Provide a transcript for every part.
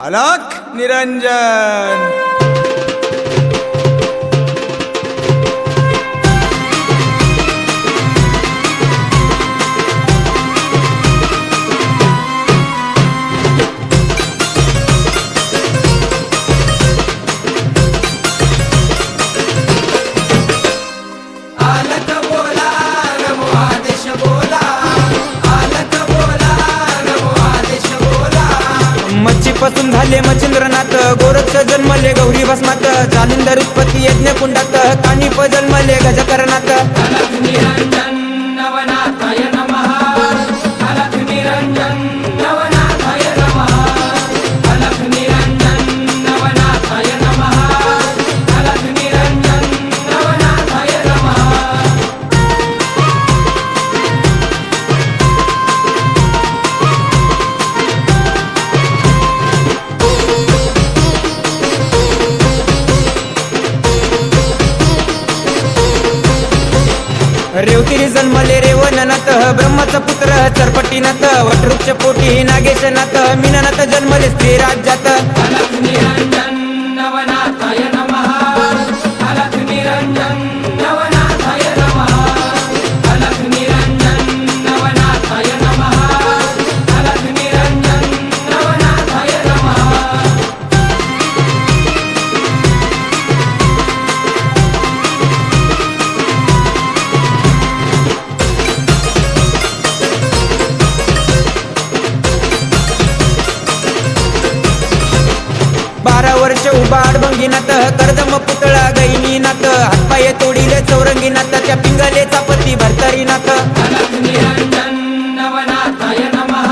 अलख निरंजन। मच्छीपासून झाले मच्छिंद्रनाथ, गोरक्ष जन्मले गौरी भस्मात, जालिंदर उत्पत्ती यज्ञ कुंडात, कानिप जन्मले गजकरणात। अलख निरंजन नवनाथाय नमः, अलख निरंजन नवनाथाय नमः, अलख निरंजन नवनाथाय नमः, अलख निरंजन नवनाथाय नमः। रेवतिरी जन्मले रेवणनाथ, ब्रह्माचा पुत्र चरपटीनाथ, वटवृक्ष पोटी नागेशनाथ, मीननाथ जन्मले स्त्री राज्यात। अलख निरंजन नवनाथाय नमः, अलख निरंजन नवनाथाय नमः, अलख निरंजन नवनाथाय नमः, अलख निरंजन नवनाथाय नमः। बारा वर्ष उभा आडभंगीनाथ, कर्दम पुतळा गैनीनाथ, हातपाय तोडीले चौरंगीनाथ, त्या पिंगलेचा पती भरतरीनाथ। अलख निरंजन नवनाथाय नमः,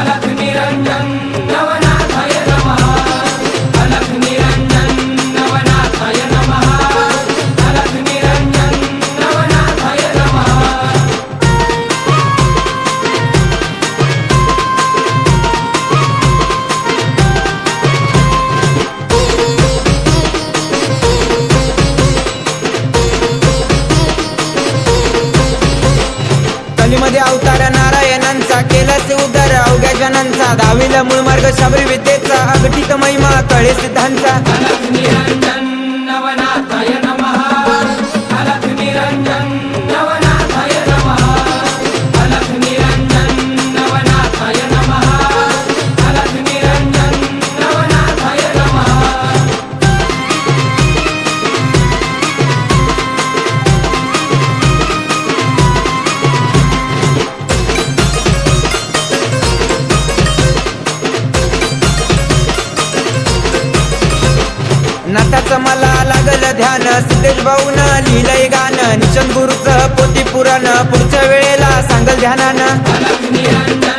अलख निरंजन नवनाथाय नमः, अलख निरंजन नवनाथाय नमः, अलख निरंजन नवनाथाय नमः। कलीमध्ये अवतार नारायणांचा, केलाच उद्धार अवघ्या जनांचा, दहावीला मूळ मार्ग शाबरी विद्येचा, अगठित महिमा कळे सिद्धांचा। अलख निरंजन नवनाथाय नमः, अलख निरंजन नवनाथाय नमः, अलख निरंजन नवनाथाय नमः, अलख निरंजन नवनाथाय नमः। नाथाचं मला लागल ध्यान, सिद्धेश भाऊन लिहिलंय गाणं, निशन गुरुचं पोती पुराण, पुढच्या वेळेला सांगल ध्यानानं। अलख निरंजन